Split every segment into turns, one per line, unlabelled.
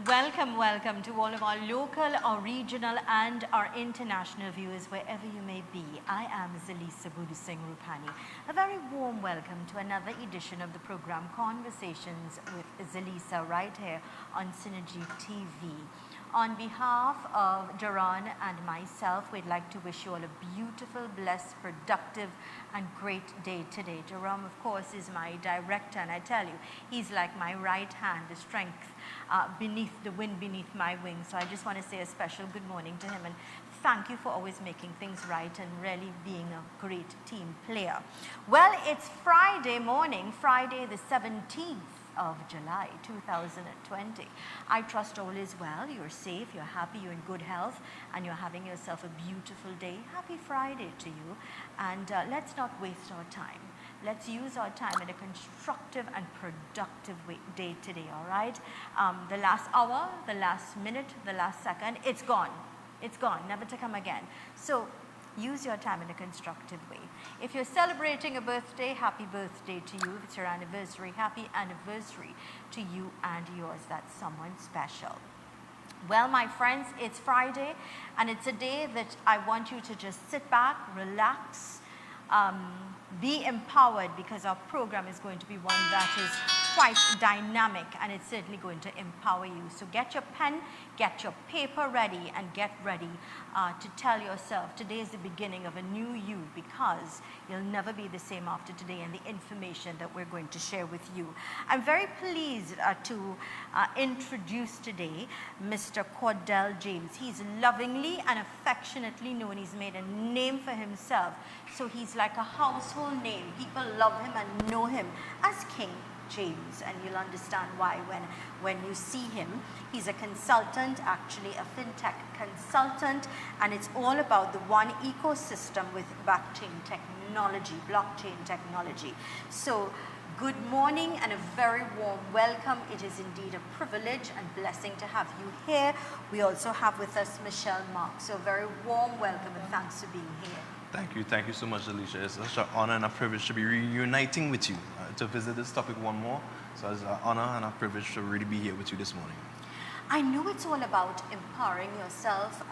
Welcome, welcome to all of our local, our regional, and our international viewers, wherever you may be. I am Zelisa Rupani. A very warm welcome to another edition of the program Conversations with Zelisa, right here on Synergy TV. On behalf of Duran and myself, we'd like to wish you all a beautiful, blessed, productive, and great day today. Jerome, of course, is my director, and I tell you, he's like my right hand, the strength beneath the wind beneath my wings. So I just want to say a special good morning to him, and thank you for always making things right and really being a great team player. Well, it's Friday morning, Friday the 17th of July 2020. I trust all is well, you're safe, you're happy, you're in good health, and you're having yourself a beautiful day. Happy Friday to you, and let's not waste our time. Let's use our time in a constructive and productive day today, all right? The last hour, the last minute, the last second, it's gone. It's gone, never to come again. So use your time in a constructive way. If you're celebrating a birthday, happy birthday to you. If it's your anniversary, happy anniversary to you and yours. That's someone special. Well, my friends, it's Friday, and it's a day that I want you to just sit back, relax, be empowered, because our program is going to be one that is quite dynamic, and it's certainly going to empower you. So get your pen, get your paper ready, and get ready to tell yourself today is the beginning of a new you, because you'll never be the same after today and the information that we're going to share with you. I'm very pleased to introduce today Mr. Jayms. He's lovingly and affectionately known. He's made a name for himself. So he's like a household name. People love him and know him as King Jayms, and you'll understand why when you see him. He's a consultant, actually a fintech consultant, and it's all about the one ecosystem with blockchain technology. So good morning and a very warm welcome. It is indeed a privilege and blessing to have you here. We also have with us Michelle Mark. So a very warm welcome and thanks for being here.
Thank you so much, Alicia. It's such an honor and a privilege to be reuniting with you, to visit this topic one more. So it's an honor and a privilege to really be here with you this morning.
I know it's all about empowering yourself,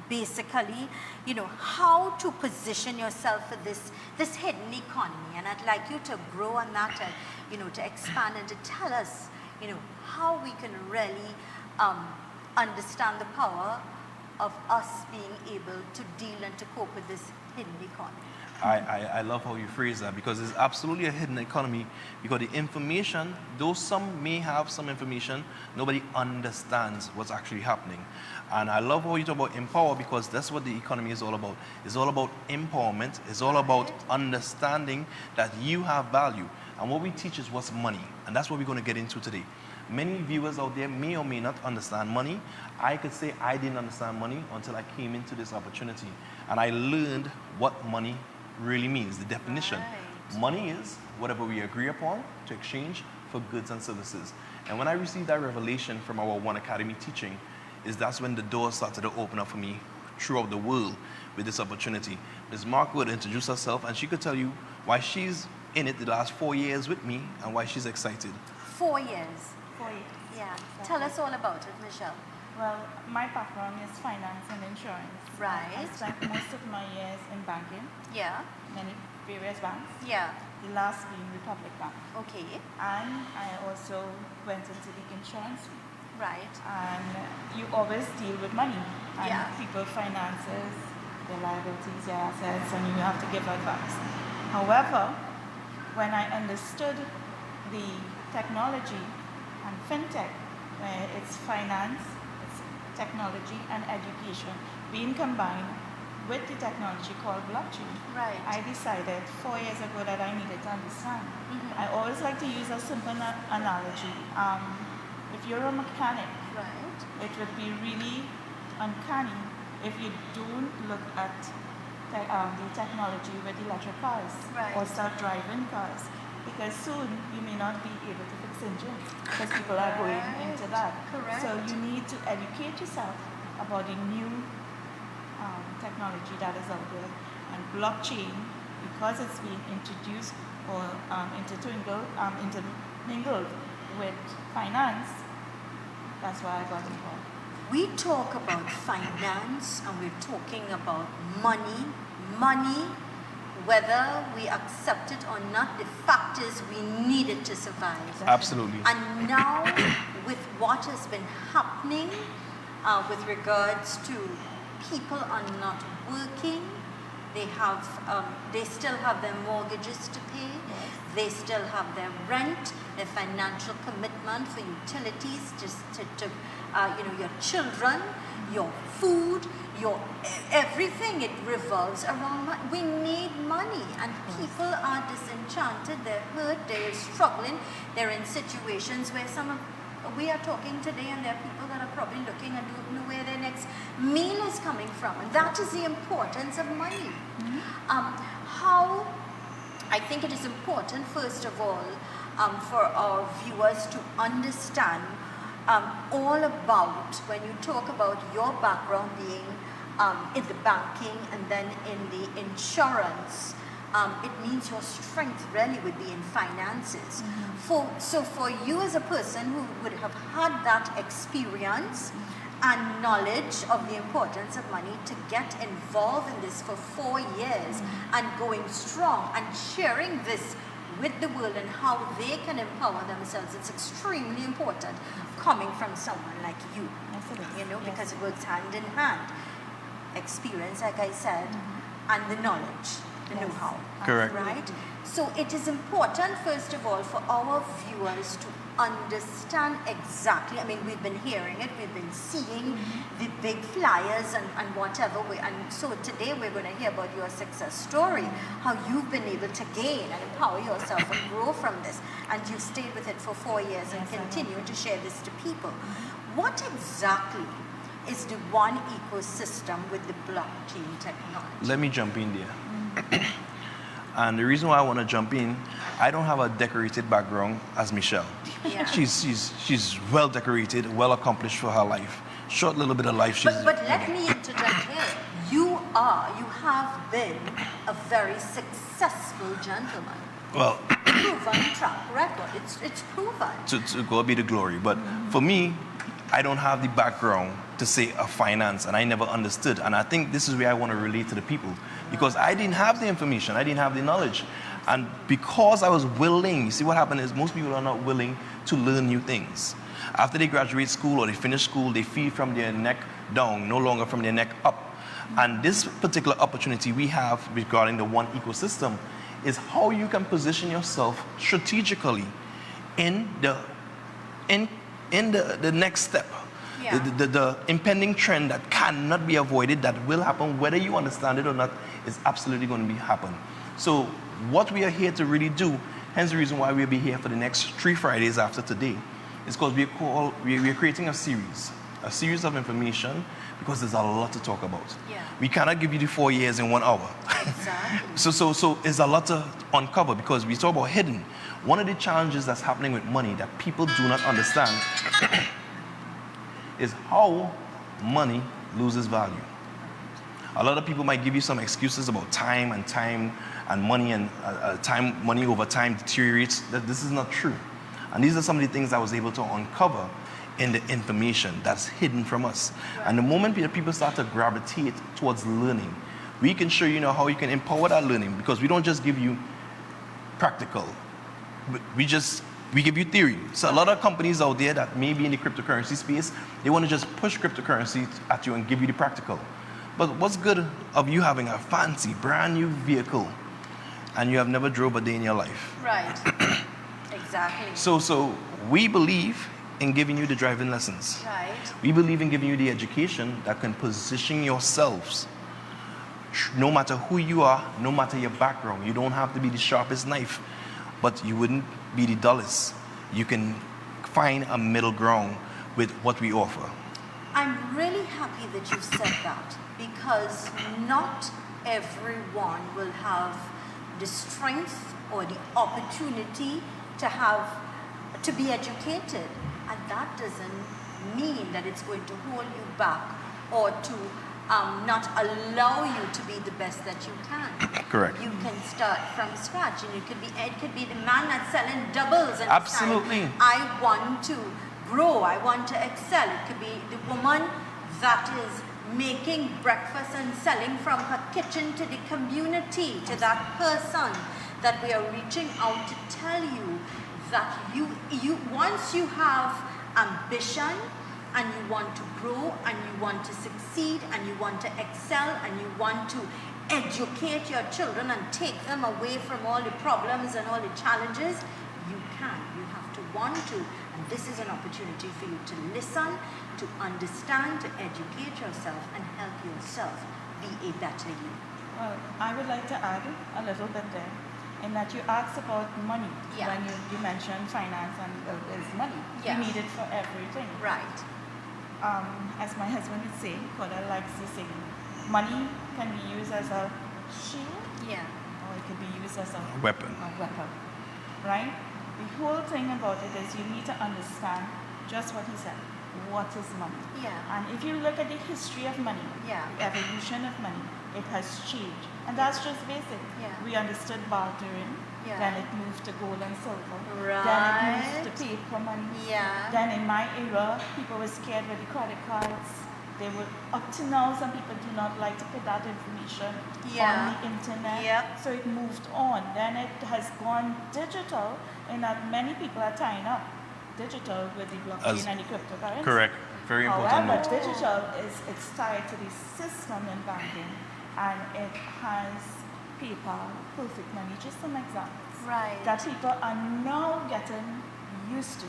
basically, you know, how to position yourself for this hidden economy. And I'd like you to grow on that, and, you know, to expand and to tell us, you know, how we can really understand the power of us being able to deal and to cope with this hidden economy.
I love how you phrase that, because it's absolutely a hidden economy, because the information, though some may have some information, nobody understands what's actually happening. And I love how you talk about empower, because that's what the economy is all about. It's all about empowerment. It's all about understanding that you have value. And what we teach is what's money. And that's what we're going to get into today. Many viewers out there may or may not understand money. I could say I didn't understand money until I came into this opportunity. And I learned what money really means, the definition.
Right.
Money is whatever we agree upon to exchange for goods and services. And when I received that revelation from our One Academy teaching, that's when the doors started to open up for me throughout the world with this opportunity. Ms. Mark would introduce herself, and she could tell you why she's in it the last 4 years with me and why she's excited.
4 years.
4 years.
Yeah.
Exactly.
Tell us all about it, Michelle.
Well, my background is finance and insurance.
Right.
I spent most of my years in banking,
Yeah.
many various banks,
Yeah.
the last being Republic Bank.
Okay.
And I also went into the insurance field.
Right.
And you always deal with money and
Yeah.
people finances, their liabilities, their assets, and you have to give advice. However, when I understood the technology and fintech, where it's finance, it's technology and education being combined with the technology called blockchain,
Right.
I decided 4 years ago that I needed to understand.
Mhm.
I always like to use a simple analogy. If you're a mechanic,
Right.
it would be really uncanny if you don't look at the technology with electric cars
Right.
or self-driving cars, because soon you may not be able to fix engines because people are going into that.
Correct.
So you need to educate yourself about the new technology that is out there, and blockchain, because it's being introduced or intermingled with finance, That's why I got involved.
We talk about finance and we're talking about money. Money, whether we accept it or not, the fact is we need it to survive.
Absolutely.
And now, with what has been happening with regards to people are not working, they still have their mortgages to pay, they still have their rent, their financial commitment for utilities, just to your children, your food, your everything. It revolves around money. We need money, and people are disenchanted. They're hurt. They're struggling. They're in situations where we are talking today, and there are people that are probably looking and don't know where their next meal is coming from, and that is the importance of money. How I think it is important, first of all, for our viewers to understand all about, when you talk about your background being in the banking and then in the insurance, it means your strength really would be in finances. So for you as a person who would have had that experience and knowledge of the importance of money to get involved in this for 4 years and going strong and sharing this with the world and how they can empower themselves, it's extremely important coming from someone like you. Because it works hand in hand. Experience, like I said, and the knowledge, the know-how.
Correct.
Right? So it is important, first of all, for our viewers to understand exactly. I mean, we've been hearing it, we've been seeing the big flyers and whatever. And so today we're going to hear about your success story, how you've been able to gain and empower yourself and grow from this. And you've stayed with it for 4 years and continue to share this to people. What exactly is the one ecosystem with the blockchain technology?
Let me jump in there. And the reason why I want to jump in, I don't have a decorated background as Michelle.
Yeah.
She's well decorated, well accomplished for her life. Short little bit of life.
But let me interject here. You have been a very successful gentleman.
Well,
Proven track record. It's proven.
to God be the glory. But for me, I don't have the background to say a finance, and I never understood. And I think this is where I want to relate to the people, because I didn't have the information, I didn't have the knowledge. And because I was willing, you see what happened is most people are not willing to learn new things. After they graduate school or they finish school, they feed from their neck down, no longer from their neck up. And this particular opportunity we have regarding the one ecosystem is how you can position yourself strategically in the next step.
Yeah.
The impending trend that cannot be avoided, that will happen whether you understand it or not, is absolutely going to happen. So what we are here to really do, hence the reason why we'll be here for the next 3 Fridays after today, is because we're creating a series of information, because there's a lot to talk about.
Yeah.
We cannot give you the 4 years in 1 hour.
Exactly.
So there's a lot to uncover, because we talk about hidden. One of the challenges that's happening with money that people do not understand is how money loses value. A lot of people might give you some excuses about time and money, and money over time deteriorates. That this is not true. And these are some of the things I was able to uncover in the information that's hidden from us. And the moment people start to gravitate towards learning, we can show you how you can empower that learning, because we don't just give you practical. We give you theory. So a lot of companies out there that may be in the cryptocurrency space, they want to just push cryptocurrency at you and give you the practical. But what's good of you having a fancy, brand new vehicle and you have never drove a day in your life?
Right. Exactly.
So we believe in giving you the driving lessons.
Right.
We believe in giving you the education that can position yourselves. No matter who you are, no matter your background, you don't have to be the sharpest knife, but you wouldn't be the dullest. You can find a middle ground with what we offer.
I'm really happy that you said that, because not everyone will have the strength or the opportunity to be educated, and that doesn't mean that it's going to hold you back or to not allow you to be the best that you can.
Correct.
You can start from scratch, and it could be the man that's selling doubles and
Absolutely.
decide, I want to grow, I want to excel. It could be the woman that is making breakfast and selling from her kitchen to the community, to that person that we are reaching out to tell you that you once you have ambition and you want to grow and you want to succeed and you want to excel and you want to educate your children and take them away from all the problems and all the challenges, you can. You have to want to. And this is an opportunity for you to listen, to understand, to educate yourself and help yourself be a better you.
Well, I would like to add a little bit there, in that you asked about money.
Yeah.
When you mentioned finance and is money.
Yes.
You need it for everything.
Right.
As my husband would say, Koda likes to say, money can be used as a shield,
Yeah.
or it can be used as a
Weapon.
weapon, right? The whole thing about it is you need to understand just what he said. What is money?
Yeah.
And if you look at the history of money,
Yeah.
the evolution of money, it has changed. And that's just basic.
Yeah.
We understood bartering,
Yeah.
then it moved to gold and silver,
Right.
then it moved to paper money.
Yeah.
Then in my era, people were scared with the credit cards. They would, up to now, some people do not like to put that information
Yeah.
on the internet.
Yep.
So it moved on. Then it has gone digital in that many people are tying up digital with the blockchain and the cryptocurrency.
Correct. Very important
However,
note.
digital it's tied to the system in banking, and it has PayPal, perfect money, just some examples
Right.
that people are now getting used to.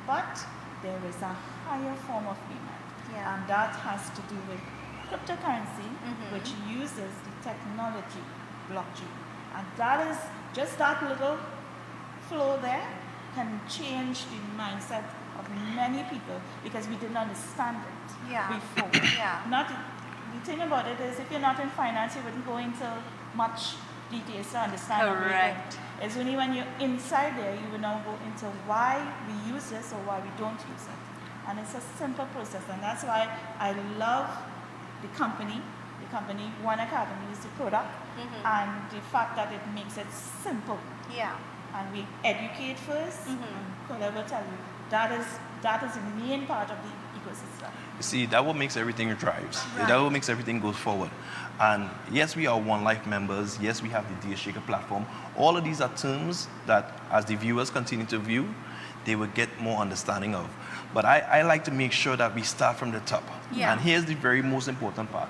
But there is a higher form of payment,
Yeah.
and that has to do with cryptocurrency,
Mhm.
which uses the technology blockchain, and that is just that little flow there can change the mindset of many people because we didn't understand it
Yeah.
before.
Yeah.
Not the thing about it is if you're not in finance, you wouldn't go into much details to understand.
Correct.
Everything. It's only when you're inside there you will now go into why we use this or why we don't use it. And it's a simple process, and that's why I love the company. The company One Academy is the product, and the fact that it makes it simple.
Yeah.
And we educate first.
Mhm.
Kola will tell you that is the main part of the ecosystem.
You see, that what makes everything thrives.
Right.
That what makes everything goes forward. And yes, we are One Life members. Yes, we have the Dear Shaker platform. All of these are terms that, as the viewers continue to view, they will get more understanding of. But I like to make sure that we start from the top.
Yeah.
And here's the very most important part.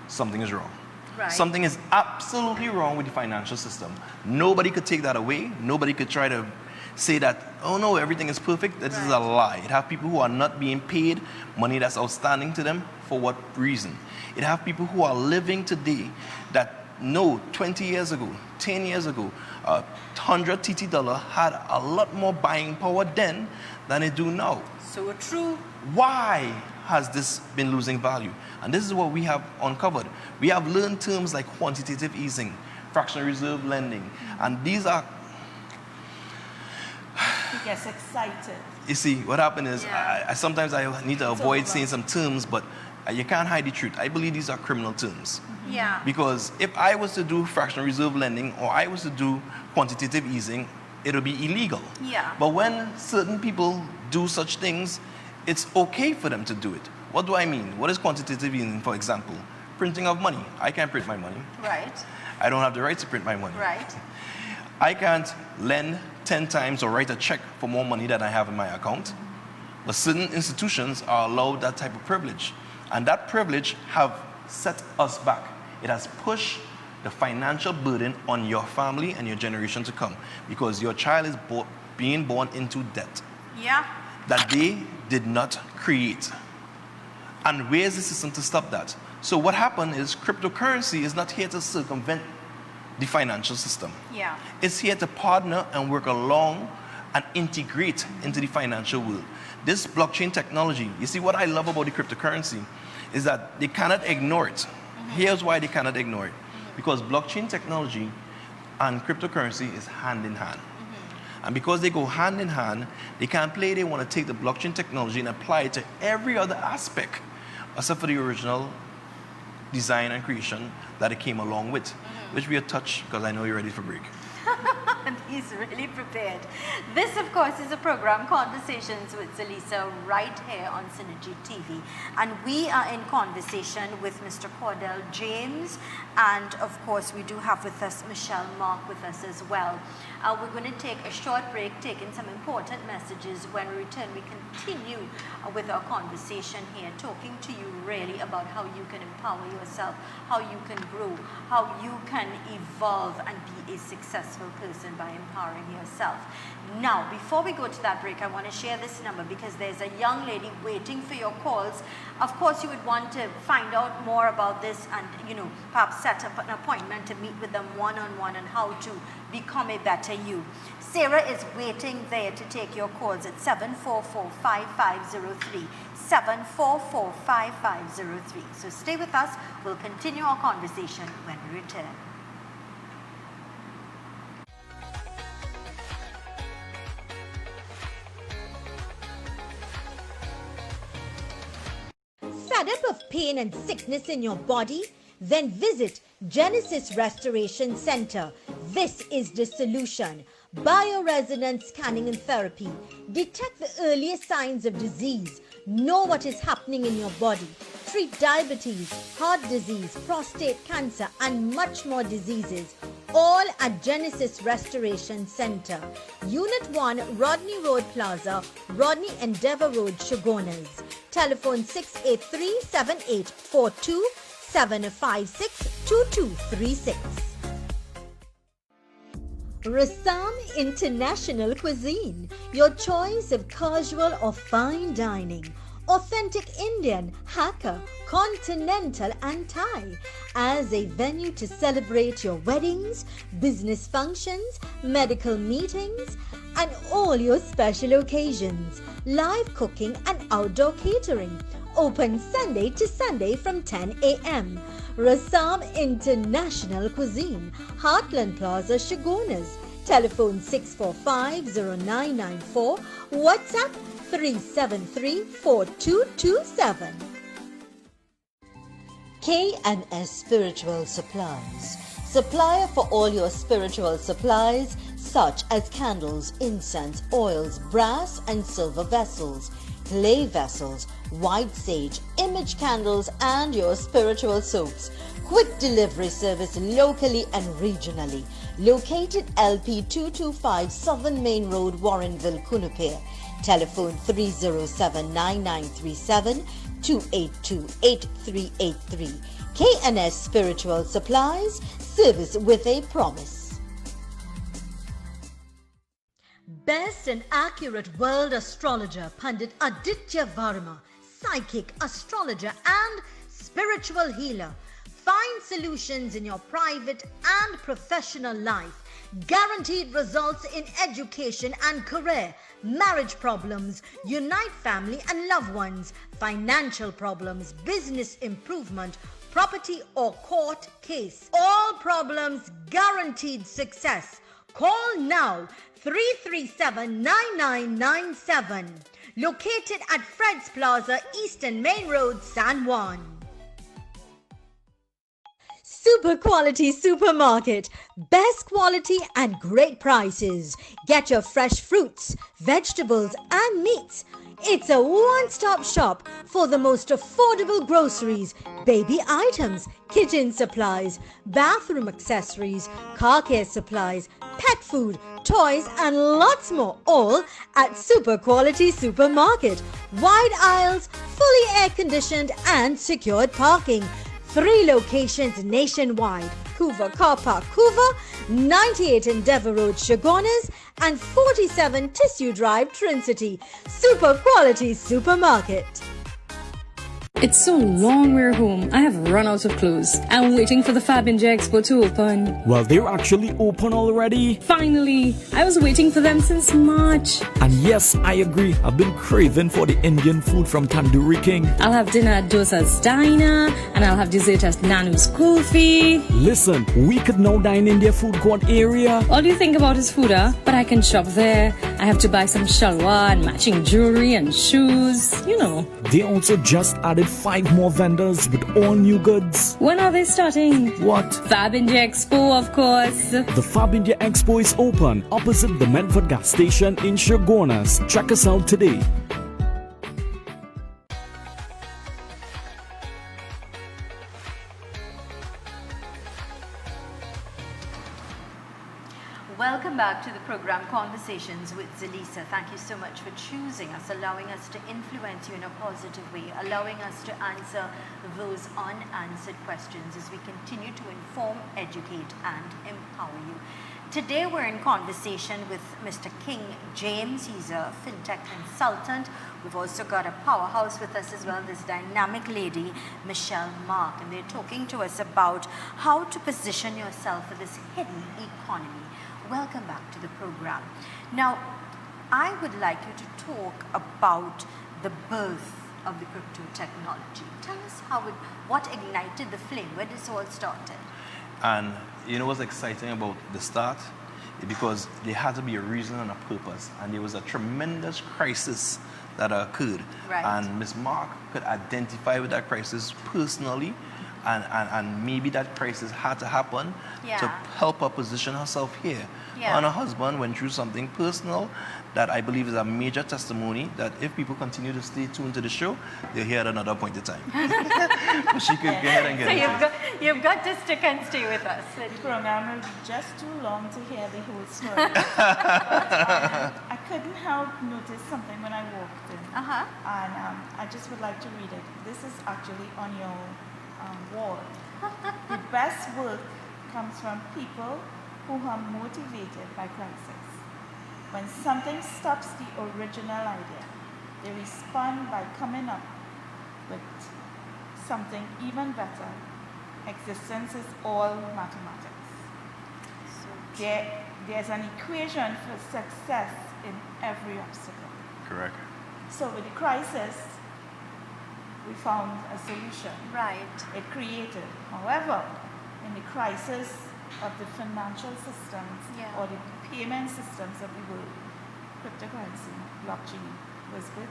Something is wrong.
Right.
Something is absolutely wrong with the financial system. Nobody could take that away. Nobody could try to say that, oh no, everything is perfect. This is a lie. It have people who are not being paid money that's outstanding to them. For what reason? It have people who are living today that know 20 years ago, 10 years ago, 100 TT dollar had a lot more buying power then than it do now.
So true.
Why has this been losing value? And this is what we have uncovered. We have learned terms like quantitative easing, fractional reserve lending, and these are,
He gets excited.
you see, what happened is,
Yeah.
I sometimes I need to avoid
over.
saying some terms, but you can't hide the truth. I believe these are criminal terms.
Yeah.
Because if I was to do fractional reserve lending or I was to do quantitative easing, it would be illegal.
Yeah.
But when certain people do such things, it's okay for them to do it. What do I mean? What is quantitative easing, for example? Printing of money. I can't print my money.
Right.
I don't have the right to print my money.
Right.
I can't lend 10 times or write a check for more money than I have in my account. But certain institutions are allowed that type of privilege. And that privilege have set us back. It has pushed the financial burden on your family and your generation to come because your child is being born into debt
Yeah.
that they did not create. And where is the system to stop that? So what happened is cryptocurrency is not here to circumvent the financial system.
Yeah.
It's here to partner and work along and integrate into the financial world. This blockchain technology, you see what I love about the cryptocurrency is that they cannot ignore it. Here's why they cannot ignore it. Because blockchain technology and cryptocurrency is hand in hand. And because they go hand in hand, they can't play. They want to take the blockchain technology and apply it to every other aspect except for the original design and creation that it came along with, which we'll touch because I know you're ready for break.
He's really prepared. This, of course, is a program, Conversations with Zelisa, right here on Synergy TV. And we are in conversation with Mr. Cordell Jayms. And, of course, we do have with us Michelle Mark with us as well. We're going to take a short break, taking some important messages. When we return, we continue with our conversation here, talking to you really about how you can empower yourself, how you can grow, how you can evolve and be a successful person by empowering yourself. Now, before we go to that break, I want to share this number because there's a young lady waiting for your calls. Of course, you would want to find out more about this and, perhaps set up an appointment to meet with them one-on-one on how to become a better you. Sarah is waiting there to take your calls at 744-5503. 744-5503. So stay with us. We'll continue our conversation when we return. Fed up of pain and sickness in your body? Then visit Genesis Restoration Center. This is the solution. Bioresonance scanning and therapy. Detect the earliest signs of disease. Know what is happening in your body. Treat diabetes, heart disease, prostate cancer, and much more diseases. All at Genesis Restoration Center. Unit 1, Rodney Road Plaza, Rodney Endeavour Road, Shogunas. Telephone 683-7842, 756-2236. Rassam International Cuisine, your choice of casual or fine dining. Authentic Indian, Hakka, Continental and Thai as a venue to celebrate your weddings, business functions, medical meetings and all your special occasions. Live cooking and outdoor catering. Open Sunday to Sunday from 10 a.m. Rassam International Cuisine, Heartland Plaza, Shogunas. Telephone 645-0994. WhatsApp 373-4227. K&S Spiritual Supplies. Supplier for all your spiritual supplies such as candles, incense, oils, brass and silver vessels, clay vessels, white sage, image candles and your spiritual soaps. Quick delivery service locally and regionally. Located LP 225 Southern Main Road, Warrenville, Cunupere. Telephone 307-9937 282-8383. K&S Spiritual Supplies, service with a promise. Best and accurate world astrologer Pandit Aditya Varma, psychic, astrologer and spiritual healer. Find solutions in your private and professional life. Guaranteed results in education and career, marriage problems, unite family and loved ones, financial problems, business improvement, property or court case. All problems guaranteed success. Call now 337-9997. Located at Fred's Plaza, Eastern Main Road, San Juan. Super Quality Supermarket. Best quality and great prices. Get your fresh fruits, vegetables and meats. It's a one-stop shop for the most affordable groceries, baby items, kitchen supplies, bathroom accessories, car care supplies, pet food, toys and lots more, all at Super Quality Supermarket. Wide aisles, fully air-conditioned and secured parking. 3 locations nationwide. Couva Car Park, Couva, 98 Endeavour Road, Shogunas, and 47 Tissue Drive, Trincity. Super Quality Supermarket.
It's so long we're home. I have run out of clothes. I'm waiting for the Fab Ninja Expo to open.
Well, they're actually open already.
Finally! I was waiting for them since March.
And yes, I agree. I've been craving for the Indian food from Tandoori King.
I'll have dinner at Dosa's Diner, and I'll have dessert at Nanu's Kulfi.
Listen, we could now dine in their food court area.
All you think about is food, huh? But I can shop there. I have to buy some shalwar and matching jewelry and shoes. You know.
They also just added 5 more vendors with all new goods.
When are they starting?
What?
Fab India Expo, of course.
The Fab India Expo is open opposite the Medford gas station in Shogunas. Check us out today.
Welcome back to the program Conversations with Zelisa. Thank you so much for choosing us, allowing us to influence you in a positive way, allowing us to answer those unanswered questions as we continue to inform, educate, and empower you. Today we're in conversation with Mr. King Jayms. He's a fintech consultant. We've also got a powerhouse with us as well, this dynamic lady, Michelle Mark, and they're talking to us about how to position yourself for this hidden economy. Welcome back to the program. Now, I would like you to talk about the birth of the crypto technology. Tell us what ignited the flame, where this all started.
And you know what's exciting about the start? Because there had to be a reason and a purpose, and there was a tremendous crisis that occurred.
Right.
And Ms. Mark could identify with that crisis personally, and maybe that crisis had to happen to help her position herself here.
Yeah.
And her husband went through something personal that I believe is a major testimony that if people continue to stay tuned to the show, they'll hear at another point in time. But she could go ahead and get
So you've got to stick and stay with us.
The program will be just too long to hear the whole story. But, I couldn't help notice something when I walked in.
Uh-huh.
And I just would like to read it. This is actually on your wall. The best work comes from people who are motivated by crisis. When something stops the original idea, they respond by coming up with something even better. Existence is all mathematics. There's an equation for success in every obstacle.
Correct.
So with the crisis, we found a solution.
Right.
It created. However, in the crisis of the financial systems or the payment systems of the world, cryptocurrency, blockchain was built.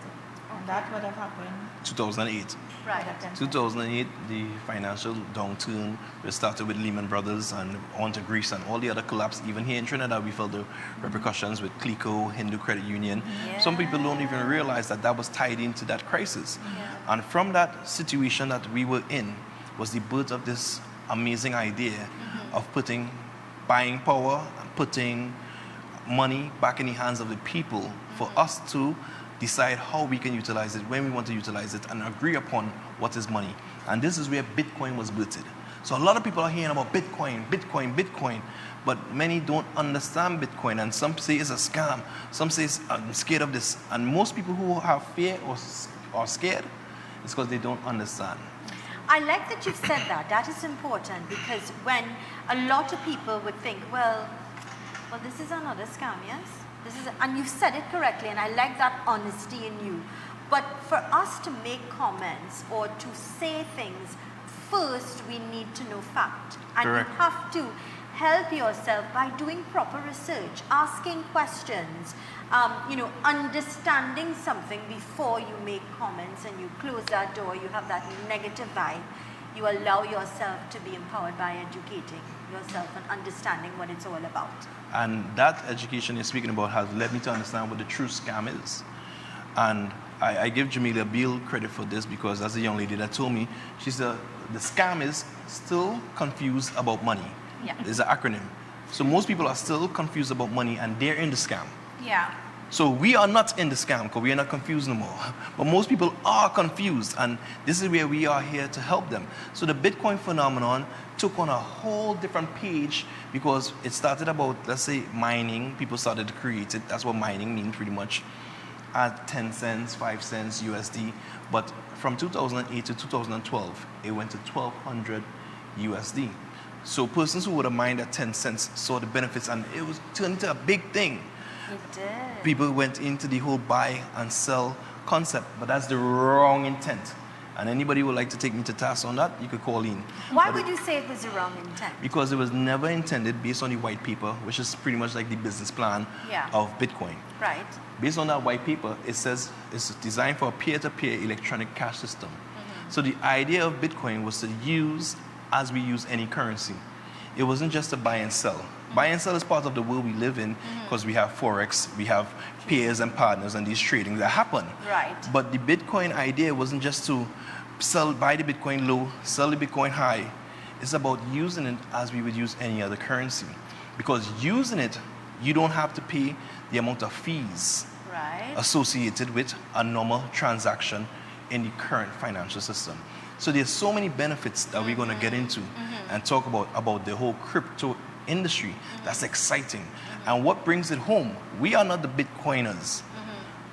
And that would have happened
2008.
Right.
2008, the financial downturn, we started with Lehman Brothers and on to Greece and all the other collapse. Even here in Trinidad, we felt the repercussions with Clico, Hindu Credit Union.
Yeah.
Some people don't even realize that that was tied into that crisis.
Yeah.
And from that situation that we were in was the birth of this amazing idea of putting buying power and putting money back in the hands of the people for us to decide how we can utilize it, when we want to utilize it, and agree upon what is money. And this is where Bitcoin was birthed. So a lot of people are hearing about Bitcoin, but many don't understand Bitcoin, and some say it's a scam, some say I'm scared of this. And most people who have fear or are scared, it's because they don't understand.
I like that you've said that. That is important, because when a lot of people would think, well, this is another scam, yes? And you've said it correctly, and I like that honesty in you. But for us to make comments or to say things, first we need to know fact. And
Correct.
you have to help yourself by doing proper research, asking questions, understanding something before you make comments and you close that door, you have that negative vibe. You allow yourself to be empowered by educating yourself and understanding what it's all about.
And that education you're speaking about has led me to understand what the true scam is. And I give Jamila Beal credit for this, because that's a young lady that told me, she said, the scam is still confused about money.
Yeah.
It's an acronym. So most people are still confused about money, and they're in the scam.
Yeah.
So we are not in the scam because we are not confused no more. But most people are confused, and this is where we are here to help them. So the Bitcoin phenomenon took on a whole different page, because it started about, let's say, mining. People started to create it. That's what mining means pretty much. At 10 cents, 5 cents USD. But from 2008 to 2012, it went to 1,200 USD. So persons who would have mined at 10 cents saw the benefits, and it was turned into a big thing.
It did.
People went into the whole buy and sell concept, but that's the wrong intent. And anybody who would like to take me to task on that, you could call in.
Why would you say it was the wrong intent?
Because it was never intended based on the white paper, which is pretty much like the business plan of Bitcoin.
Right.
Based on that white paper, it says it's designed for a peer-to-peer electronic cash system. So the idea of Bitcoin was to use as we use any currency. It wasn't just to buy and sell. Buy and sell is part of the world we live in because we have Forex, we have peers and partners and these tradings that happen.
Right.
But the Bitcoin idea wasn't just to buy the Bitcoin low, sell the Bitcoin high. It's about using it as we would use any other currency. Because using it, you don't have to pay the amount of fees associated with a normal transaction in the current financial system. So there's so many benefits that we're going to get into and talk about the whole crypto industry. That's exciting. And what brings it home, we are not the Bitcoiners,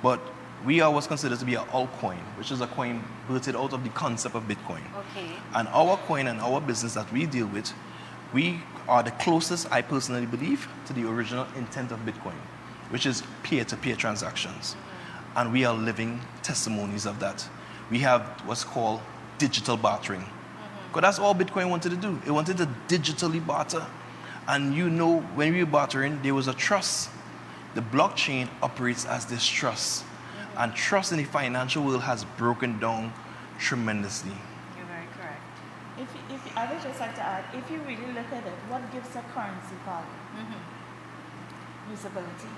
but we are what's considered to be an altcoin, which is a coin birthed out of the concept of Bitcoin.
Okay.
And our coin and our business that we deal with, we are the closest, I personally believe, to the original intent of Bitcoin, which is peer-to-peer transactions. And we are living testimonies of that. We have what's called digital bartering. Because that's all Bitcoin wanted to do. It wanted to digitally barter. And you know, when we were bartering, there was a trust. The blockchain operates as this trust. And trust in the financial world has broken down tremendously.
You're very correct.
I would just like to add, if you really look at it, what gives a currency value? Usability.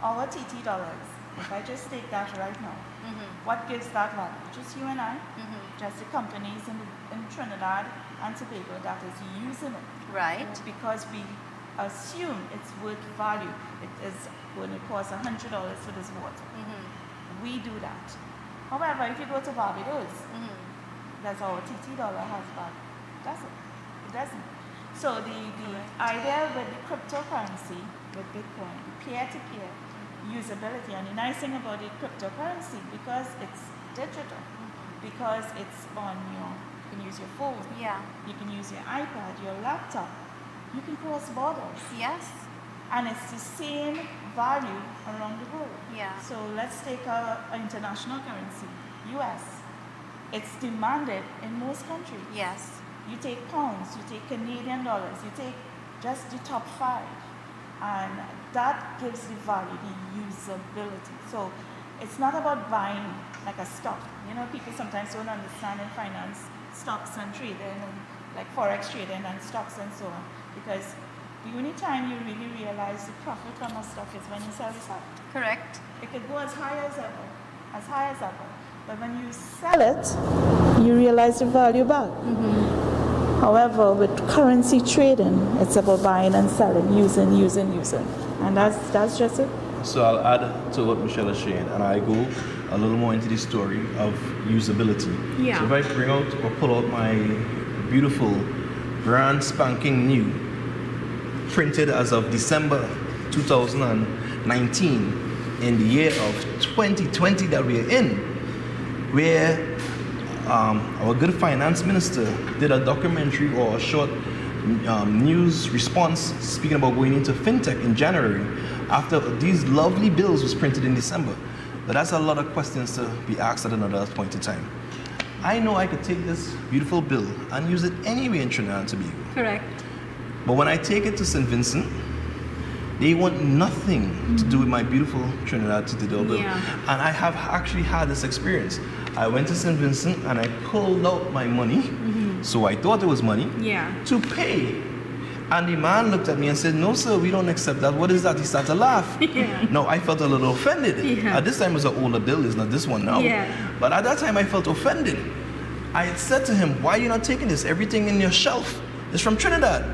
Our TT dollars, if I just take that right now, what gives that value? Just you and I, just the companies in Trinidad and Tobago that is using it.
Right.
Because we assume it's worth value. It is going to cost $100 for this water. We do that. However, if you go to Barbados, that's our TT dollar has value. That's it. It doesn't. So the idea with the cryptocurrency, with Bitcoin, peer-to-peer usability, and the nice thing about the cryptocurrency, because it's digital, because it's on you can use your phone, you can use your iPad, your laptop, you can cross borders.
Yes.
And it's the same value around the world.
Yeah.
So let's take an international currency, US. It's demanded in most countries.
Yes.
You take pounds, you take Canadian dollars, you take just the top 5. And that gives the value, the usability. So it's not about buying like a stock. You know, people sometimes don't understand in finance stocks and trading and like Forex trading and stocks and so on. Because the only time you really realize the profit on a stock is when you sell the stock.
Correct.
It could go as high as ever. But when you sell it, you realize the value back. However, with currency trading, it's about buying and selling, using. And that's just it.
So I'll add to what Michelle is saying, and I go a little more into the story of usability.
Yeah.
So if I bring out or pull out my beautiful, brand spanking new, printed as of December 2019, in the year of 2020 that we are in, where our good finance minister did a documentary or a short news response speaking about going into fintech in January after these lovely bills was printed in December. But that's a lot of questions to be asked at another point in time. I know I could take this beautiful bill and use it anywhere in Trinidad and Tobago.
Correct.
But when I take it to St. Vincent, they want nothing to do with my beautiful Trinidad to Tobago bill. And I have actually had this experience. I went to St. Vincent and I pulled out my money, so I thought it was money, to pay. And the man looked at me and said, "No, sir, we don't accept that. What is that?" He started to laugh. No, I felt a little offended. At this time, it was an older bill, it's not this one now. But at that time, I felt offended. I had said to him, "Why are you not taking this? Everything in your shelf is from Trinidad."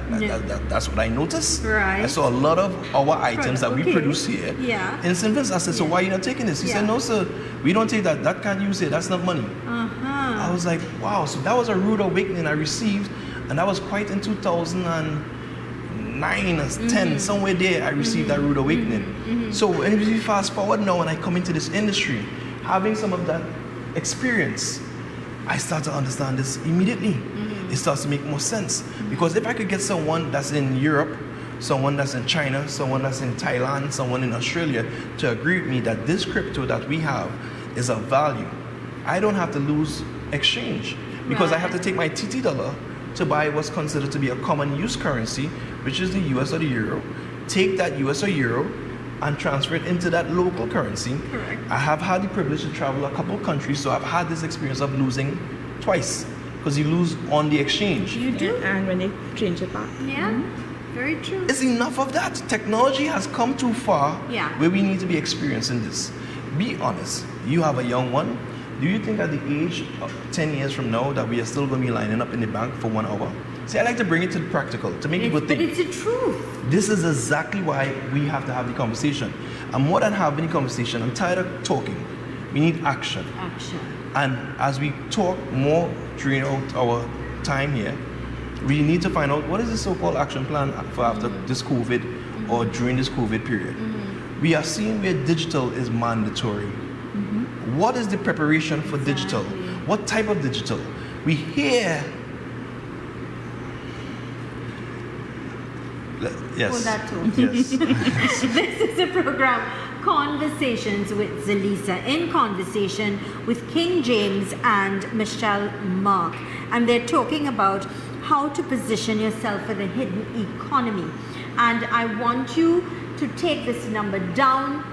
That's what I noticed. I saw a lot of our items that we produce here in St. Vincent. I said, "So why are you not taking this?" He said, "No, sir, we don't take that. That can't use it. That's not money." I was like, wow. So that was a rude awakening I received. And that was quite in 2009 or 10, somewhere there, I received that rude awakening. So when we fast forward now and I come into this industry, having some of that experience, I start to understand this immediately. It starts to make more sense. Because if I could get someone that's in Europe, someone that's in China, someone that's in Thailand, someone in Australia to agree with me that this crypto that we have is of value, I don't have to lose exchange. Because I have to take my TT dollar to buy what's considered to be a common use currency, which is the US or the euro, take that US or euro and transfer it into that local currency.
Correct.
I have had the privilege to travel a couple of countries, so I've had this experience of losing twice, because you lose on the exchange.
You do. And when they change it back.
Yeah, very true.
It's enough of that. Technology has come too far where we need to be experiencing this. Be honest. You have a young one. Do you think at the age of 10 years from now that we are still going to be lining up in the bank for 1 hour? See, I like to bring it to the practical, to make people think.
But it's the truth.
This is exactly why we have to have the conversation. And more than having the conversation, I'm tired of talking. We need action.
Action.
And as we talk more during our time here, we need to find out what is the so-called action plan for after this COVID or during this COVID period. We are seeing where digital is mandatory. What is the preparation for digital? What type of digital? We hear. Yes.
Oh, that too.
Yes.
This is a program, Conversations with Zelisa, in conversation with King Jayms and Michelle Mark. And they're talking about how to position yourself for the hidden economy. And I want you to take this number down,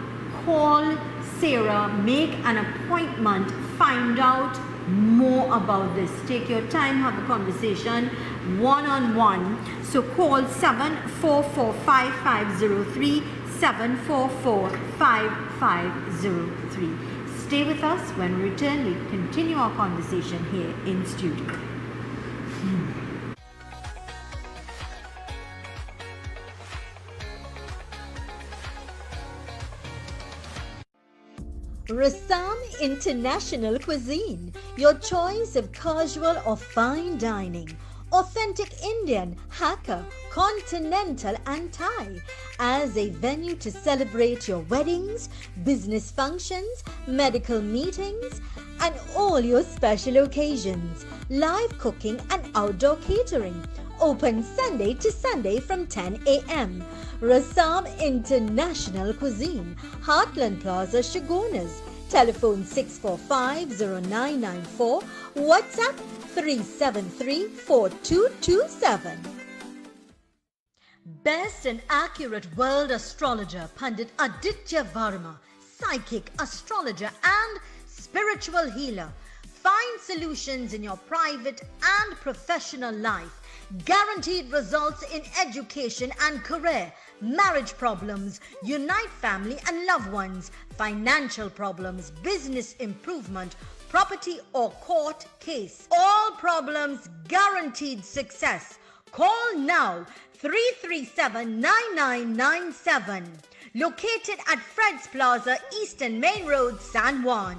call Sarah, make an appointment, find out more about this. Take your time, have a conversation one-on-one. So call 744-5503, 744-5503. Stay with us. When we return, we continue our conversation here in studio. Rassam International Cuisine, your choice of casual or fine dining. Authentic Indian, Hakka, Continental and Thai, as a venue to celebrate your weddings, business functions, medical meetings, and all your special occasions. Live cooking and outdoor catering. Open Sunday to Sunday from 10 a.m. Rassam International Cuisine, Heartland Plaza, Shagonas. Telephone 645-0994, WhatsApp 373-4227. Best and accurate world astrologer Pandit Aditya Varma, psychic, astrologer and spiritual healer. Find solutions in your private and professional life. Guaranteed results in education and career, marriage problems, unite family and loved ones, financial problems, business improvement, property or court case. All problems guaranteed success. Call now 337-9997. Located at Fred's Plaza, Eastern Main Road, San Juan.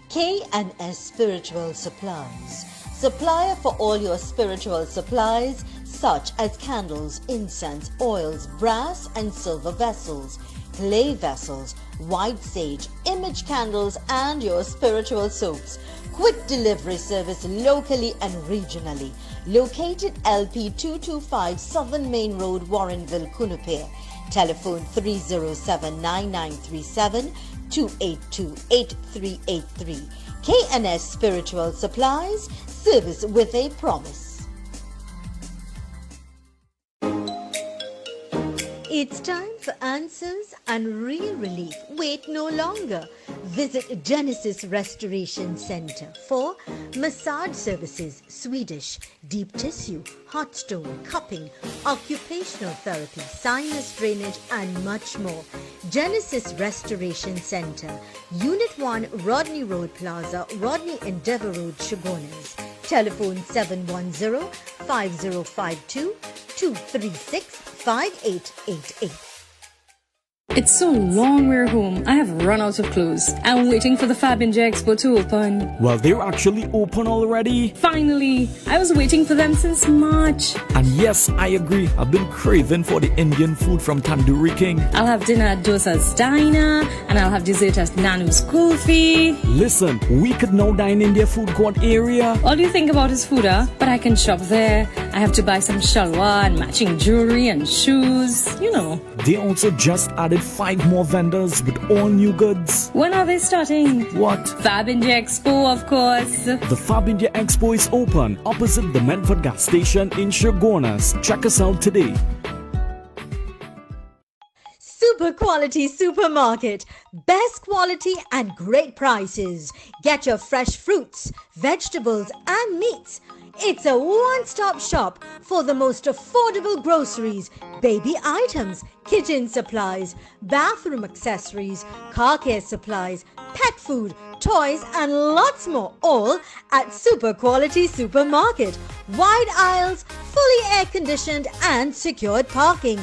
K&S Spiritual Supplies. Supplier for all your spiritual supplies such as candles, incense, oils, brass and silver vessels, clay vessels, white sage, image candles and your spiritual soaps. Quick delivery service locally and regionally. Located LP 225 Southern Main Road, Warrenville, Kunupir. Telephone 307-9937 282-8383. K&S Spiritual Supplies, service with a promise. It's time for answers and real relief. Wait no longer. Visit Genesis Restoration Center for massage services, Swedish, deep tissue, hot stone, cupping, occupational therapy, sinus drainage and much more. Genesis Restoration Center, Unit 1, Rodney Road Plaza, Rodney Endeavour Road, Shagonas. Telephone 710-5052-236-5888.
It's so long we're home, I have run out of clothes. I'm waiting for the Fab India Expo to open.
Well, they're actually open already.
Finally, I was waiting for them since March.
And yes, I agree. I've been craving for the Indian food from Tandoori King.
I'll have dinner at Dosa's Diner, and I'll have dessert at Nanu's Kulfi.
Listen, we could now dine in their food court area.
All you think about is food, huh? But I can shop there. I have to buy some shalwar and matching jewelry and shoes, you know.
They also just added 5 more vendors with all new goods.
When are they starting?
What?
Fab India Expo, of course.
The Fab India Expo is open opposite the Medford gas station in Shagonas. Check us out today.
Super quality supermarket. Best quality and great prices. Get your fresh fruits, vegetables and meats. It's a one-stop shop for the most affordable groceries, baby items, kitchen supplies, bathroom accessories, car care supplies, pet food, toys and lots more, all at Super Quality Supermarket. Wide aisles, fully air-conditioned and secured parking.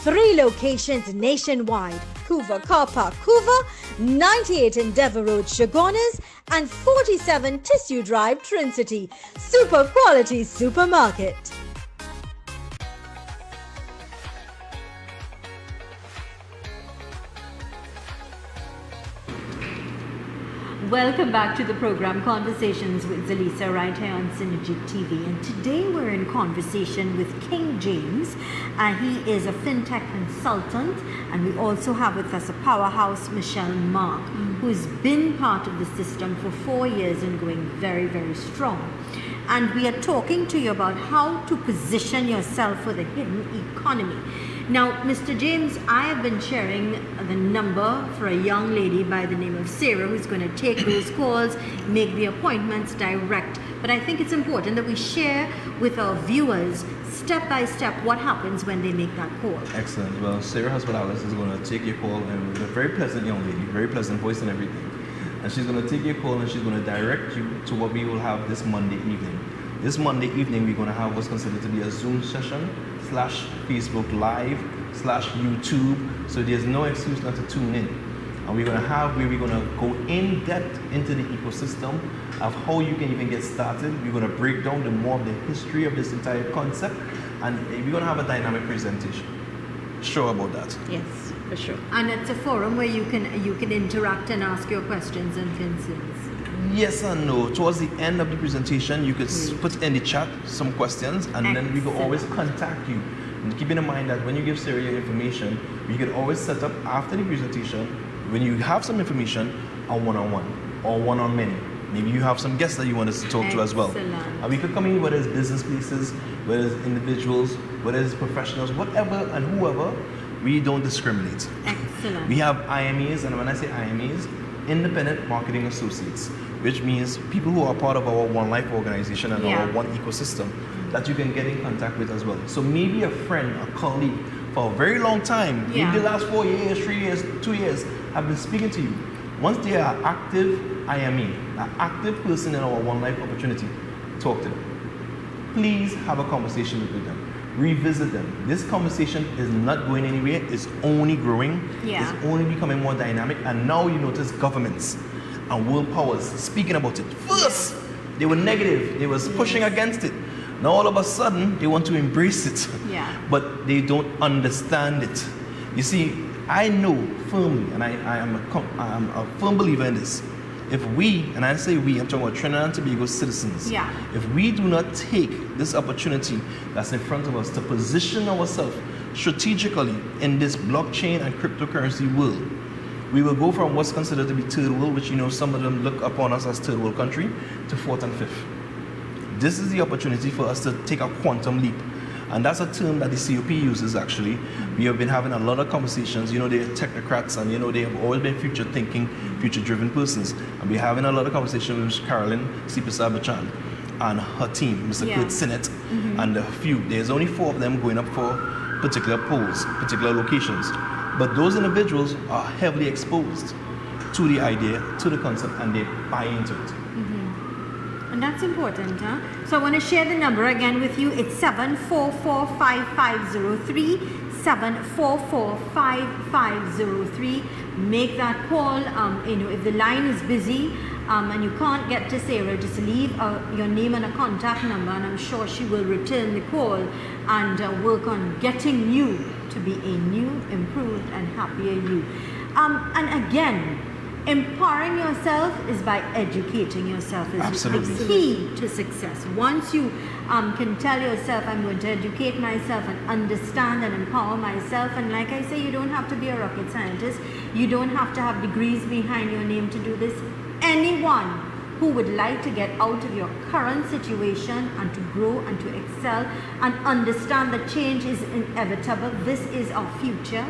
3 locations nationwide: Couva Car Park, Couva, 98 Endeavour Road, Chaguanas, and 47 Tissue Drive, Trinity. Super Quality Supermarket.
Welcome back to the program Conversations with Zelisa right here on Synergy TV, and today we're in conversation with King Jayms. He is a fintech consultant, and we also have with us a powerhouse, Michelle Mark, who's been part of the system for 4 years and going very, very strong. And we are talking to you about how to position yourself for the hidden economy. Now, Mr. Jayms, I have been sharing the number for a young lady by the name of Sarah, who's going to take those calls, make the appointments direct. But I think it's important that we share with our viewers step by step what happens when they make that call.
Excellent. Well, Sarah Hospitalis is going to take your call, and with a very pleasant young lady, very pleasant voice and everything. And she's going to take your call and she's going to direct you to what we will have this Monday evening. This Monday evening, we're going to have what's considered to be a Zoom session / Facebook Live / YouTube. So there's no excuse not to tune in. And we're going to have where we're going to go in depth into the ecosystem of how you can even get started. We're going to break down the more of the history of this entire concept, and we're going to have a dynamic presentation. Sure about that?
Yes, for sure. And it's a forum where you can interact and ask your questions and concerns.
Yes and no. Towards the end of the presentation, you could put in the chat some questions, and then we will always contact you. And keeping in mind that when you give Sarah your information, we could always set up after the presentation, when you have some information, a one-on-one or one-on-many. Maybe you have some guests that you want us to talk to as well. And we could come in, whether it's business places, whether it's individuals, whether it's professionals, whatever and whoever, we don't discriminate.
Excellent.
We have IMEs, and when I say IMEs, Independent Marketing Associates, which means people who are part of our One Life organization and our One ecosystem that you can get in contact with as well. So maybe a friend, a colleague for a very long time, maybe the last 4 years, 3 years, 2 years, have been speaking to you. Once they are active IME, an active person in our One Life opportunity, talk to them. Please have a conversation with them. Revisit them. This conversation is not going anywhere. It's only growing. It's only becoming more dynamic. And now you notice governments and world powers speaking about it. First, they were negative. They was pushing against it. Now all of a sudden, they want to embrace it. But they don't understand it. You see, I know firmly, and I am a firm believer in this. If we, and I say we, I'm talking about Trinidad and Tobago citizens, if we do not take this opportunity that's in front of us to position ourselves strategically in this blockchain and cryptocurrency world, we will go from what's considered to be third world, which some of them look upon us as third world country, to fourth and fifth. This is the opportunity for us to take a quantum leap. And that's a term that the COP uses actually. We have been having a lot of conversations. They're technocrats, and they have always been future thinking, future driven persons. And we're having a lot of conversations with Carolyn Sipasa-Bachan and her team, Mr. Kurt Sinnett, and a few. There's only 4 of them going up for particular polls, particular locations. But those individuals are heavily exposed to the idea, to the concept, and they buy into it.
And that's important, huh? So I want to share the number again with you. It's 744-5503, 744-5503. Make that call. If the line is busy and you can't get to Sarah, just leave your name and a contact number, and I'm sure she will return the call and work on getting you to be a new, improved, and happier you. And again, empowering yourself is by educating yourself. Is the key to success. Once you can tell yourself, I'm going to educate myself and understand and empower myself, and like I say, you don't have to be a rocket scientist. You don't have to have degrees behind your name to do this. Anyone who would like to get out of your current situation and to grow and to excel and understand that change is inevitable, this is our future,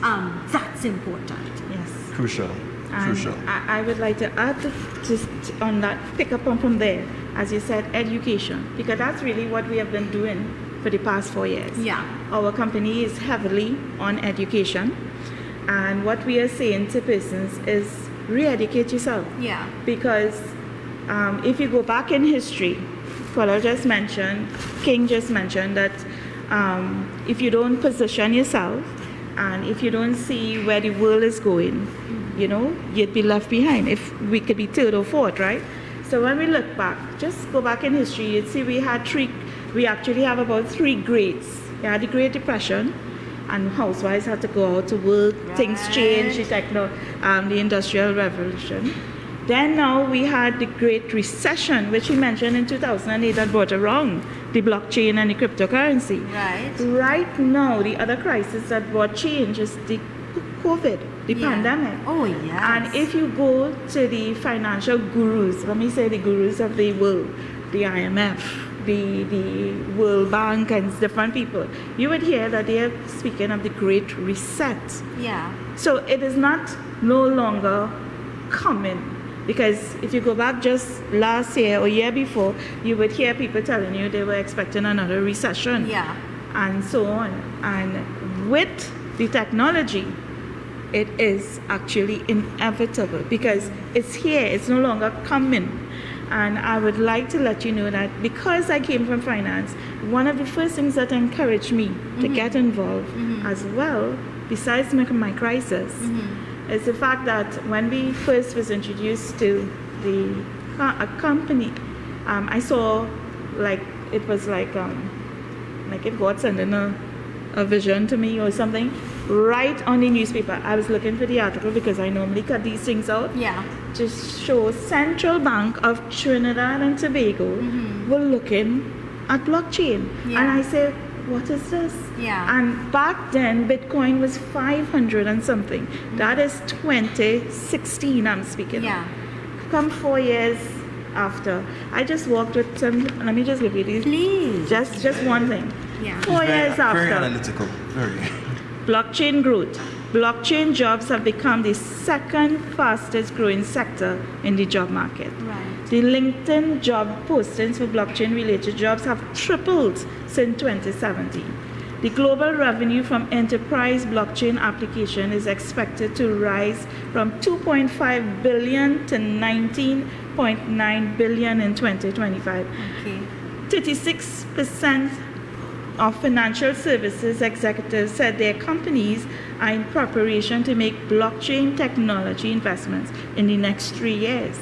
That's important.
Yes.
Crucial.
And
Crucial.
I would like to add just on that, pick up on from there, as you said, education, because that's really what we have been doing for the past 4 years.
Yeah.
Our company is heavily on education, and what we are saying to persons is re-educate yourself.
Yeah.
Because if you go back in history, Paula just mentioned, King just mentioned that if you don't position yourself and if you don't see where the world is going, you know, you'd be left behind. If we could be third or fourth, right? So when we look back, just go back in history, you'd see we actually have about 3 greats. We had the Great Depression, and housewives had to go out to work, things changed, the Industrial Revolution. Then now we had the Great Recession, which he mentioned in 2008 that brought around the blockchain and the cryptocurrency.
Right.
Right now, the other crisis that brought change is the COVID, the pandemic.
Oh, yes.
And if you go to the financial gurus, let me say the gurus of the world, the IMF, the World Bank and different people, you would hear that they are speaking of the Great Reset.
Yeah.
So it is no longer coming. Because if you go back just last year or year before, you would hear people telling you they were expecting another recession.
Yeah.
And so on. And with the technology, it is actually inevitable because it's here, it's no longer coming. And I would like to let you know that because I came from finance, one of the first things that encouraged me to get involved as well, besides my crisis, is the fact that when we first was introduced to a company, I saw it was like if God sending a vision to me or something, right on the newspaper. I was looking for the article because I normally cut these things out.
Yeah.
To show Central Bank of Trinidad and Tobago were looking at blockchain.
Yeah.
And I said, what is this?
Yeah.
And back then, Bitcoin was 500 and something. That is 2016 I'm speaking
Yeah.
of. Come 4 years after, I just walked with some, let me just give you these.
Please.
Just one thing.
Yeah.
4 years after.
Very analytical. Very.
Blockchain growth. Blockchain jobs have become the second fastest growing sector in the job market.
Right.
The LinkedIn job postings for blockchain related jobs have tripled since 2017. The global revenue from enterprise blockchain application is expected to rise from 2.5 billion to 19.9 billion in 2025.
Okay.
36% of financial services executives said their companies are in preparation to make blockchain technology investments in the next 3 years.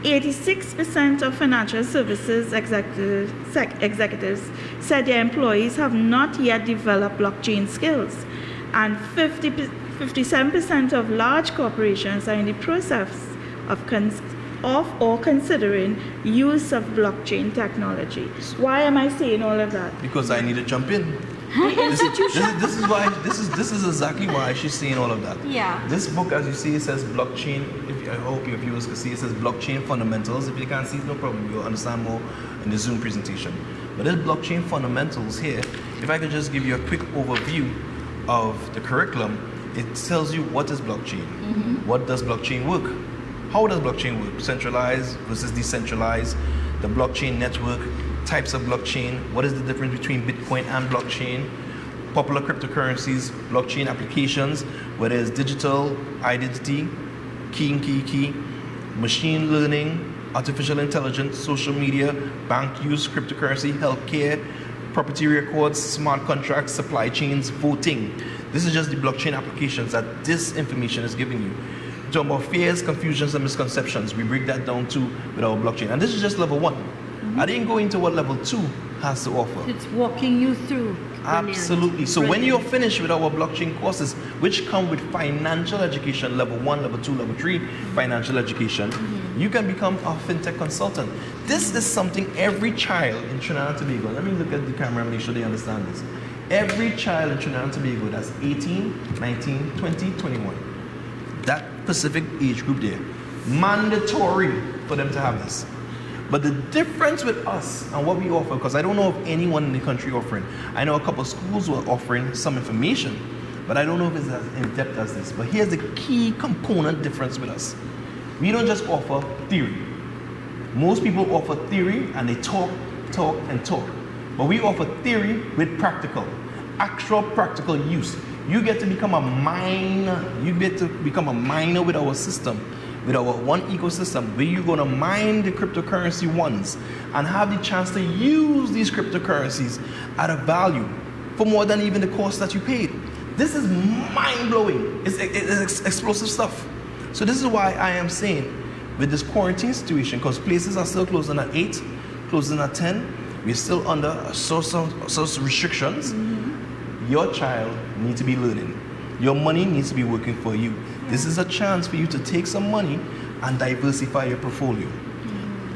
86% of financial services executives said their employees have not yet developed blockchain skills, and 57% of large corporations are in the process of or considering use of blockchain technology. Why am I saying all of that?
Because I need to jump in. This is exactly why she's saying all of that.
Yeah.
This book, as you see, it says blockchain. I hope your viewers can see it says blockchain fundamentals. If you can't see it, no problem. You'll understand more in the Zoom presentation. But this blockchain fundamentals here, if I could just give you a quick overview of the curriculum, it tells you what is blockchain, what does blockchain work, how does blockchain work, centralized versus decentralized, the blockchain network, types of blockchain, what is the difference between Bitcoin and blockchain, popular cryptocurrencies, blockchain applications, whether it's digital identity, key, machine learning, artificial intelligence, social media, bank use, cryptocurrency, healthcare, property records, smart contracts, supply chains, voting. This is just the blockchain applications that this information is giving you. Talking about fears, confusions, and misconceptions. We break that down too with our blockchain. And this is just level 1. I didn't go into what level 2 has to offer.
It's walking you through.
Absolutely. So when you're finished with our blockchain courses, which come with financial education, level 1, level 2, level 3, financial education, you can become a fintech consultant. This is something every child in Trinidad and Tobago, let me look at the camera and make sure they understand this. Every child in Trinidad and Tobago that's 18, 19, 20, 21, that specific age group there, mandatory for them to have this. But the difference with us and what we offer, because I don't know of anyone in the country offering, I know a couple of schools were offering some information, but I don't know if it's as in-depth as this. But here's the key component difference with us. We don't just offer theory. Most people offer theory and they talk. But we offer theory with practical, actual practical use. You get to become a miner. You get to become a miner with our system, with our one ecosystem, where you're going to mine the cryptocurrency ones and have the chance to use these cryptocurrencies at a value for more than even the cost that you paid. This is mind-blowing. It's explosive stuff. So this is why I am saying, with this quarantine situation, because places are still closing at 8, closing at 10, we're still under social restrictions. Your child needs to be learning. Your money needs to be working for you. This is a chance for you to take some money and diversify your portfolio.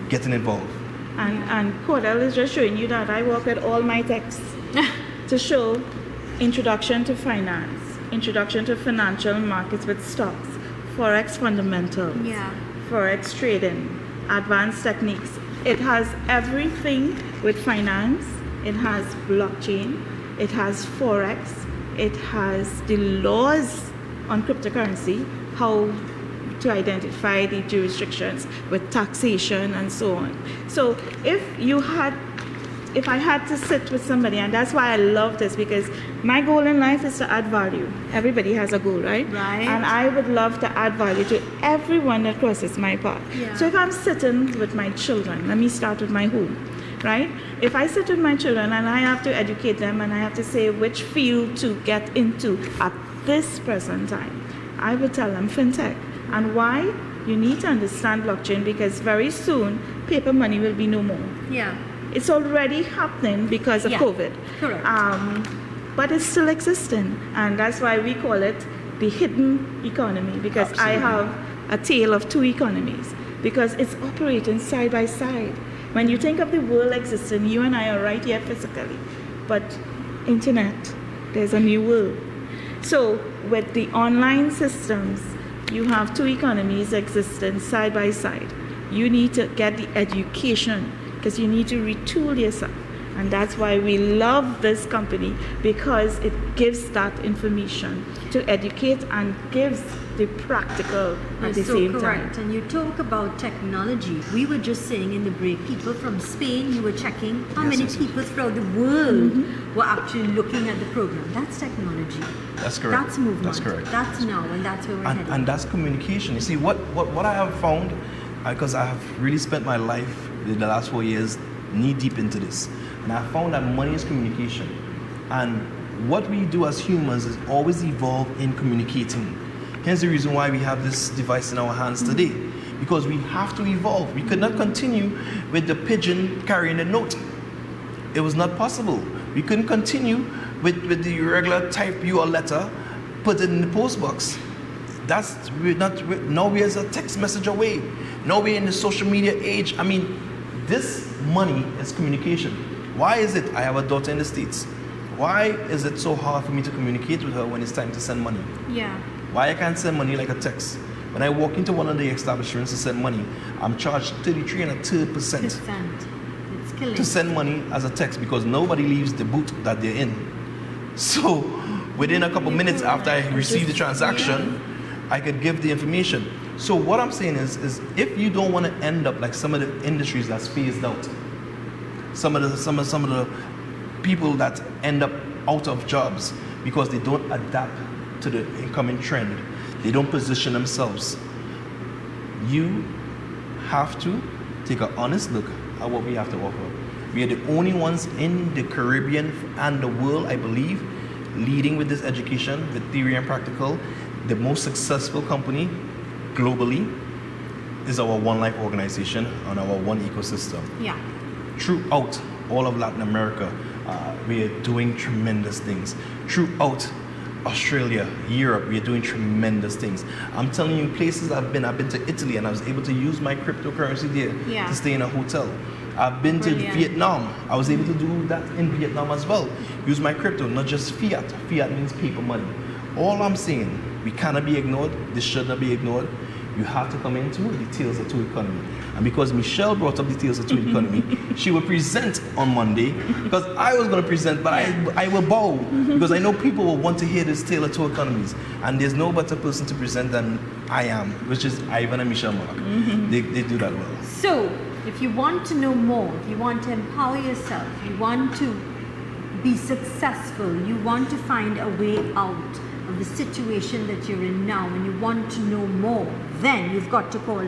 Getting involved.
And Cordell is just showing you that I work with all my texts to show introduction to finance, introduction to financial markets with stocks, forex fundamentals, forex trading, advanced techniques. It has everything with finance. It has blockchain. It has forex. It has the laws on cryptocurrency, how to identify the jurisdictions with taxation and so on. So if I had to sit with somebody, and that's why I love this, because my goal in life is to add value. Everybody has a goal, right?
Right.
And I would love to add value to everyone that crosses my path.
Yeah.
So if I'm sitting with my children, let me start with my home, right? If I sit with my children and I have to educate them and I have to say which field to get into at this present time, I would tell them fintech. And why? You need to understand blockchain, because very soon paper money will be no more.
Yeah.
It's already happening because of COVID.
Correct.
But it's still existing. And that's why we call it the hidden economy, because I have a tale of two economies, because it's operating side by side. When you think of the world existing, you and I are right here physically, but internet, there's a new world. So with the online systems, you have two economies existing side by side. You need to get the education, because you need to retool yourself. And that's why we love this company, because it gives that information to educate and gives the practical at the same time.
And you talk about technology. We were just saying in the break, people from Spain, you were checking how many people throughout the world were actually looking at the program. That's technology.
That's correct.
That's movement.
That's correct.
That's now, and that's where we're heading.
And that's communication. You see, what I have found, because I have really spent my life in the last 4 years knee deep into this, and I found that money is communication. And what we do as humans is always evolve in communicating. Hence the reason why we have this device in our hands today, because we have to evolve. We could not continue with the pigeon carrying a note. It was not possible. We couldn't continue with the regular type your letter, put it in the post box. Now we're a text message away. Now we're in the social media age. I mean, this money is communication. Why is it I have a daughter in the States? Why is it so hard for me to communicate with her when it's time to send money?
Yeah.
Why I can't send money like a text? When I walk into one of the establishments to send money, I'm charged 33 1/3%
It's killing.
to send money as a text, because nobody leaves the booth that they're in. So within a couple minutes after I receive the transaction, I could give the information. So what I'm saying is if you don't want to end up like some of the industries that's phased out, some of the people that end up out of jobs because they don't adapt to the incoming trend, they don't position themselves. You have to take an honest look at what we have to offer. We are the only ones in the Caribbean and the world, I believe, leading with this education, with theory and practical. The most successful company globally is our One Life organization and our One Ecosystem.
Yeah.
Throughout all of Latin America, we are doing tremendous things. Throughout Australia, Europe, we are doing tremendous things. I'm telling you, places I've been to Italy and I was able to use my cryptocurrency there to stay in a hotel. I've been to Vietnam. I was able to do that in Vietnam as well. Use my crypto, not just fiat. Fiat means paper money. All I'm saying, we cannot be ignored. This should not be ignored. you have to come into the Tales of Two Economy. And because Michelle brought up the Tales of Two Economy, she will present on Monday, because I was going to present, but I will bow, because I know people will want to hear this Tale of Two Economies. And there's no better person to present than I am, which is Ivan and Michelle Mark. They do that well.
So, if you want to know more, if you want to empower yourself, you want to be successful, you want to find a way out of the situation that you're in now, and you want to know more, then you've got to call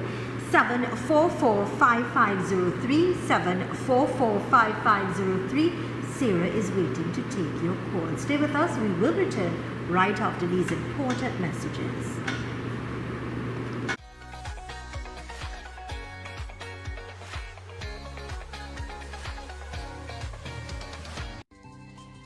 744-5503, 744-5503. Sarah is waiting to take your call. Stay with us. We will return right after these important messages.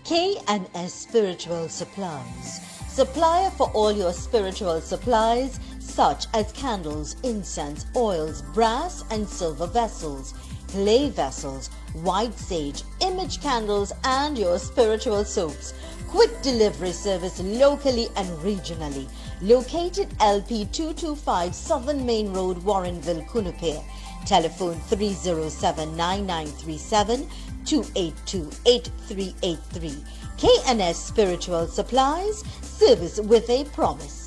K&S Spiritual Supplies. Supplier for all your spiritual supplies such as candles, incense, oils, brass and silver vessels, clay vessels, white sage, image candles and your spiritual soaps. Quick delivery service locally and regionally. Located LP 225 Southern Main Road, Warrenville, Cunupare. Telephone 307-9937 282-8383. K&S Spiritual Supplies, service with a promise.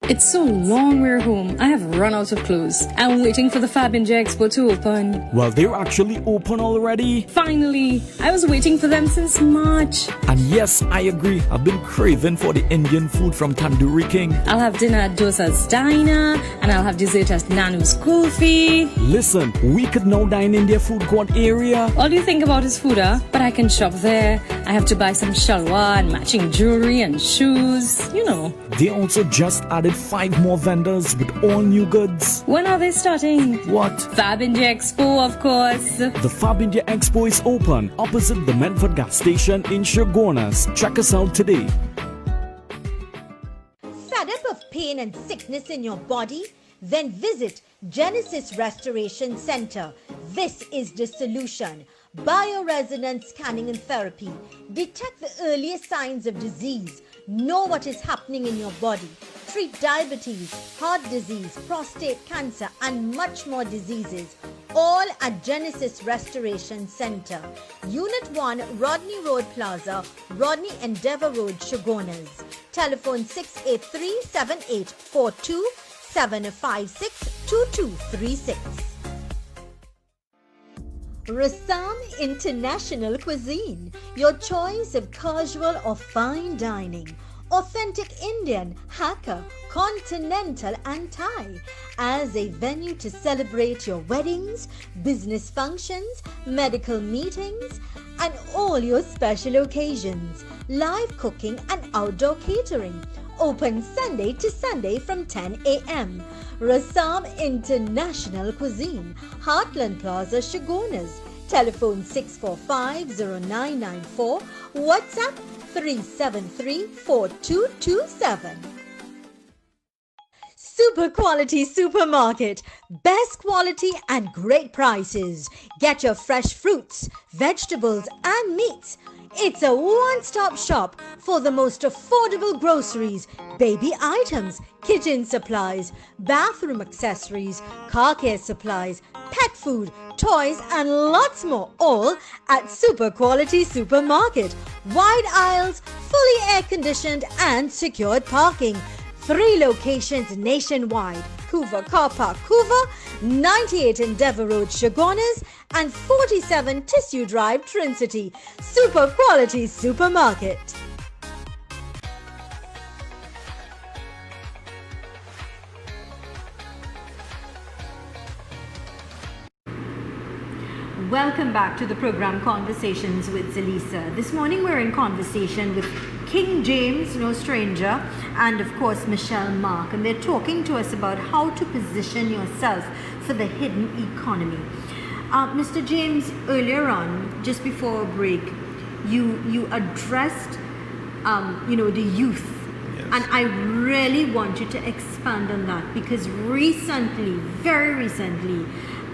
It's so long we're home. I have run out of clothes. I'm waiting for the Fab India Expo to open.
Well, they're actually open already.
Finally! I was waiting for them since March.
And yes, I agree. I've been craving for the Indian food from Tandoori King.
I'll have dinner at Dosa's Diner, and I'll have dessert at Nanu's Kulfi.
Listen, we could now dine in their food court area.
All you think about is food, huh? But I can shop there. I have to buy some shalwar and matching jewelry and shoes. You know.
They also just added 5 more vendors with all new goods.
When are they starting?
What?
Fab India Expo, of course.
The Fab India Expo is open opposite the Medford gas station in Shogunas. Check us out today.
Fed up of pain and sickness in your body? Then visit Genesis Restoration Center. This is the solution. Bioresonance scanning and therapy. Detect the earliest signs of disease. Know what is happening in your body. Treat diabetes, heart disease, prostate cancer, and much more diseases. All at Genesis Restoration Center. Unit 1, Rodney Road Plaza, Rodney Endeavour Road, Shogunas. Telephone 683-7842, 756-2236. Rasam International Cuisine, your choice of casual or fine dining. Authentic Indian, Hakka, Continental and Thai as a venue to celebrate your weddings, business functions, medical meetings and all your special occasions. Live cooking and outdoor catering. Open Sunday to Sunday from 10 a.m. Rasam International Cuisine, Heartland Plaza, Shogunas. Telephone 645-0994. WhatsApp 373-4227. Super Quality Supermarket. Best quality and great prices. Get your fresh fruits, vegetables and meats. It's a one-stop shop for the most affordable groceries, baby items, kitchen supplies, bathroom accessories, car care supplies, pet food, toys and lots more, all at Super Quality Supermarket. Wide aisles, fully air-conditioned and secured parking. 3 locations nationwide. Hoover Car Park, Hoover, 98 Endeavour Road, Shogunas, and 47 Tissue Drive, Trinity. Super Quality Supermarket.
Welcome back to the program Conversations with Zelisa. This morning we're in conversation with King Jayms, no stranger, and of course Michelle Mark, and they're talking to us about how to position yourself for the hidden economy. Mr. Jayms, earlier on, just before a break, you addressed the youth.
Yes.
And I really want you to expand on that, because recently, very recently,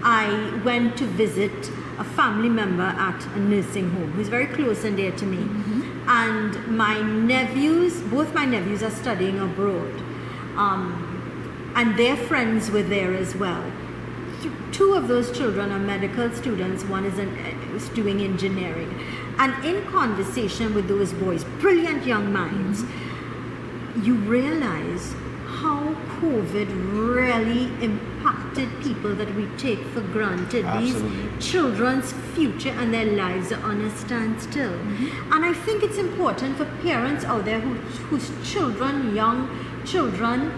I went to visit a family member at a nursing home who's very close and dear to me. And both my nephews are studying abroad.
and their friends were there as well. Two of those children are medical students, one is doing engineering. And in conversation with those boys, brilliant young minds, you realize how COVID really impacted people that we take for granted.
Absolutely.
These children's future and their lives are on a standstill. And I think it's important for parents out there whose children, young children,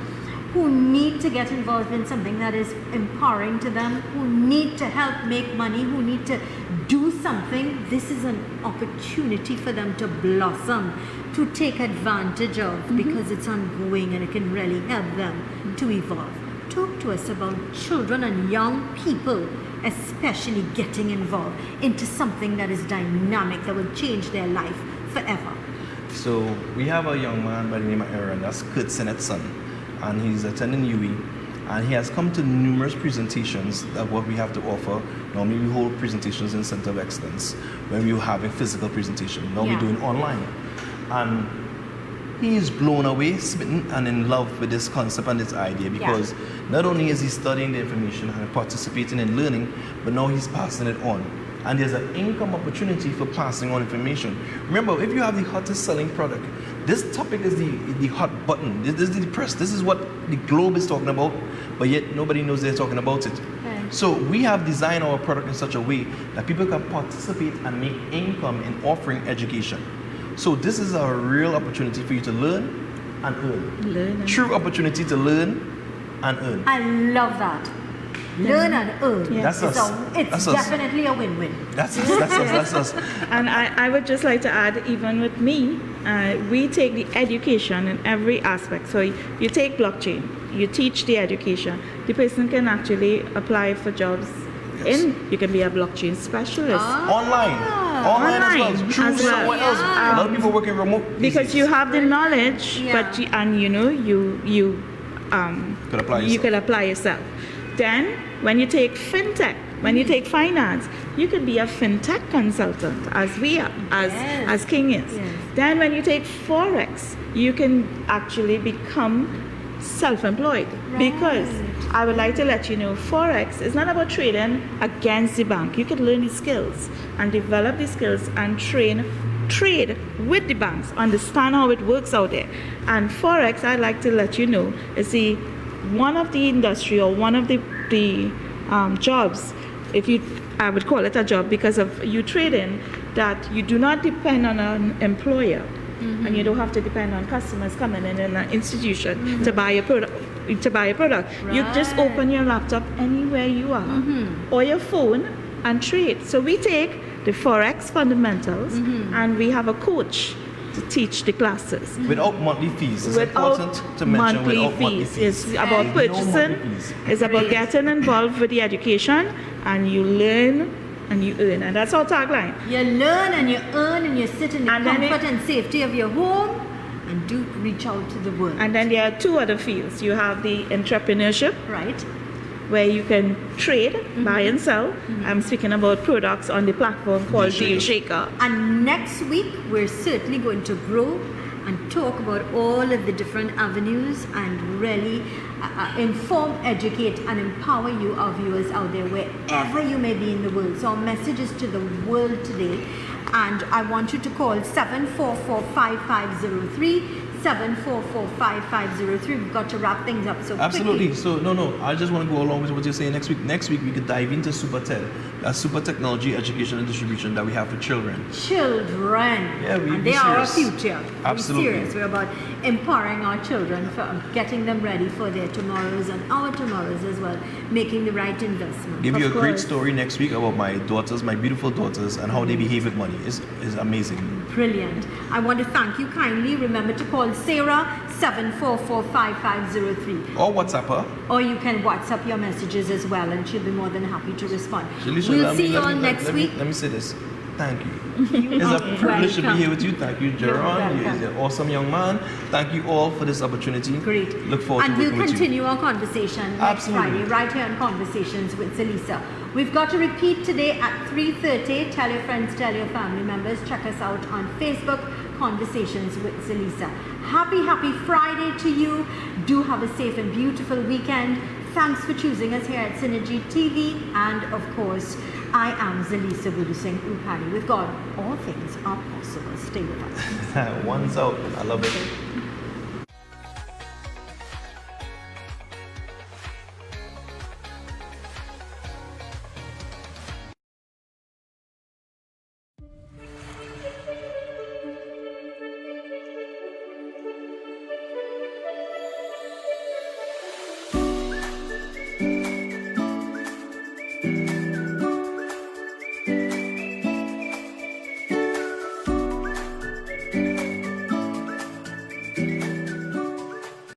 who need to get involved in something that is empowering to them, who need to help make money, who need to do something. This is an opportunity for them to blossom, to take advantage of, because it's ongoing and it can really help them to evolve. Talk to us about children and young people, especially getting involved into something that is dynamic, that will change their life forever.
So we have a young man by the name of Aaron, that's Kurt Sennett's son, and he's attending UE, and he has come to numerous presentations of what we have to offer. Normally we hold presentations in Center of Excellence when we have a physical presentation. Now we're doing online. And he is blown away, smitten, and in love with this concept and this idea, because not only is he studying the information and participating in learning, but now he's passing it on. And there's an income opportunity for passing on information. Remember, if you have the hottest selling product, this topic is the hot button. This is the press. This is what the globe is talking about, but yet nobody knows they're talking about it. So we have designed our product in such a way that people can participate and make income in offering education. So this is a real opportunity for you to learn and earn. True opportunity to learn and earn.
I love that. Learn and earn.
That's us.
It's definitely a win-win.
That's us. That's us.
And I would just like to add, even with me, we take the education in every aspect. So you take blockchain, you teach the education. The person can actually apply for jobs. You can be a blockchain specialist.
Online as well. True
as well.
Somewhere else. A lot of people working remote.
Because you have the knowledge, but you can apply yourself. Then when you take fintech, when you take finance, you could be a fintech consultant, as we are, as King is. Then when you take forex, you can actually become self-employed. Because I would like to let you know, forex is not about trading against the bank. You can learn the skills and develop the skills and trade with the banks, understand how it works out there. And forex, I'd like to let you know, is one of the industry or one of the jobs, I would call it a job because of you trading, that you do not depend on an employer, and you don't have to depend on customers coming in an institution to buy a product. You just open your laptop anywhere you are, or your phone, and trade. So we take the forex fundamentals, and we have a coach to teach the classes.
Without monthly fees. It's important to mention without monthly fees.
It's about purchasing. It's about getting involved with the education, and you learn and you earn. And that's our tagline.
You learn and you earn and you sit in the comfort and safety of your home and do reach out to the world.
And then there are two other fields. You have the entrepreneurship.
Right.
Where you can trade, buy and sell. I'm speaking about products on the platform called Deal Shaker.
And next week, we're certainly going to grow and talk about all of the different avenues and really inform, educate, and empower you, our viewers out there, wherever you may be in the world. So our message is to the world today. And I want you to call 744-5503. 744-5503. We've got to wrap things up so
Absolutely.
quickly.
So no, I just want to go along with what you're saying next week. Next week we could dive into SuperTed, that's super technology, education and distribution that we have for children.
Yeah, they are our future.
Absolutely.
We're serious. We're about empowering our children, for getting them ready for their tomorrows and our tomorrows as well, making the right investment.
Give you a great story next week about my daughters, my beautiful daughters, and how they behave with money. Is amazing.
Brilliant. I want to thank you kindly. Remember to call Sarah 744-5503.
Or WhatsApp her.
Or you can WhatsApp your messages as well, and she'll be more than happy to respond.
Zelisa,
we'll see you all next week.
Let me say this. Thank you. It's a privilege to be here with you. Thank you, Jerron. You're an awesome young man. Thank you all for this opportunity.
Great.
Look forward to working with you.
And we'll continue our conversation next Friday, right here on Conversations with Zelisa. We've got to repeat today at 3:30. Tell your friends, tell your family members. Check us out on Facebook, Conversations with Zelisa. Happy Friday to you.
Do have a safe and beautiful weekend. Thanks for choosing us here at Synergy TV. And of course, I am Zelisa Singh Rupani. With God, all things are possible. Stay with us.
One's out. I love it.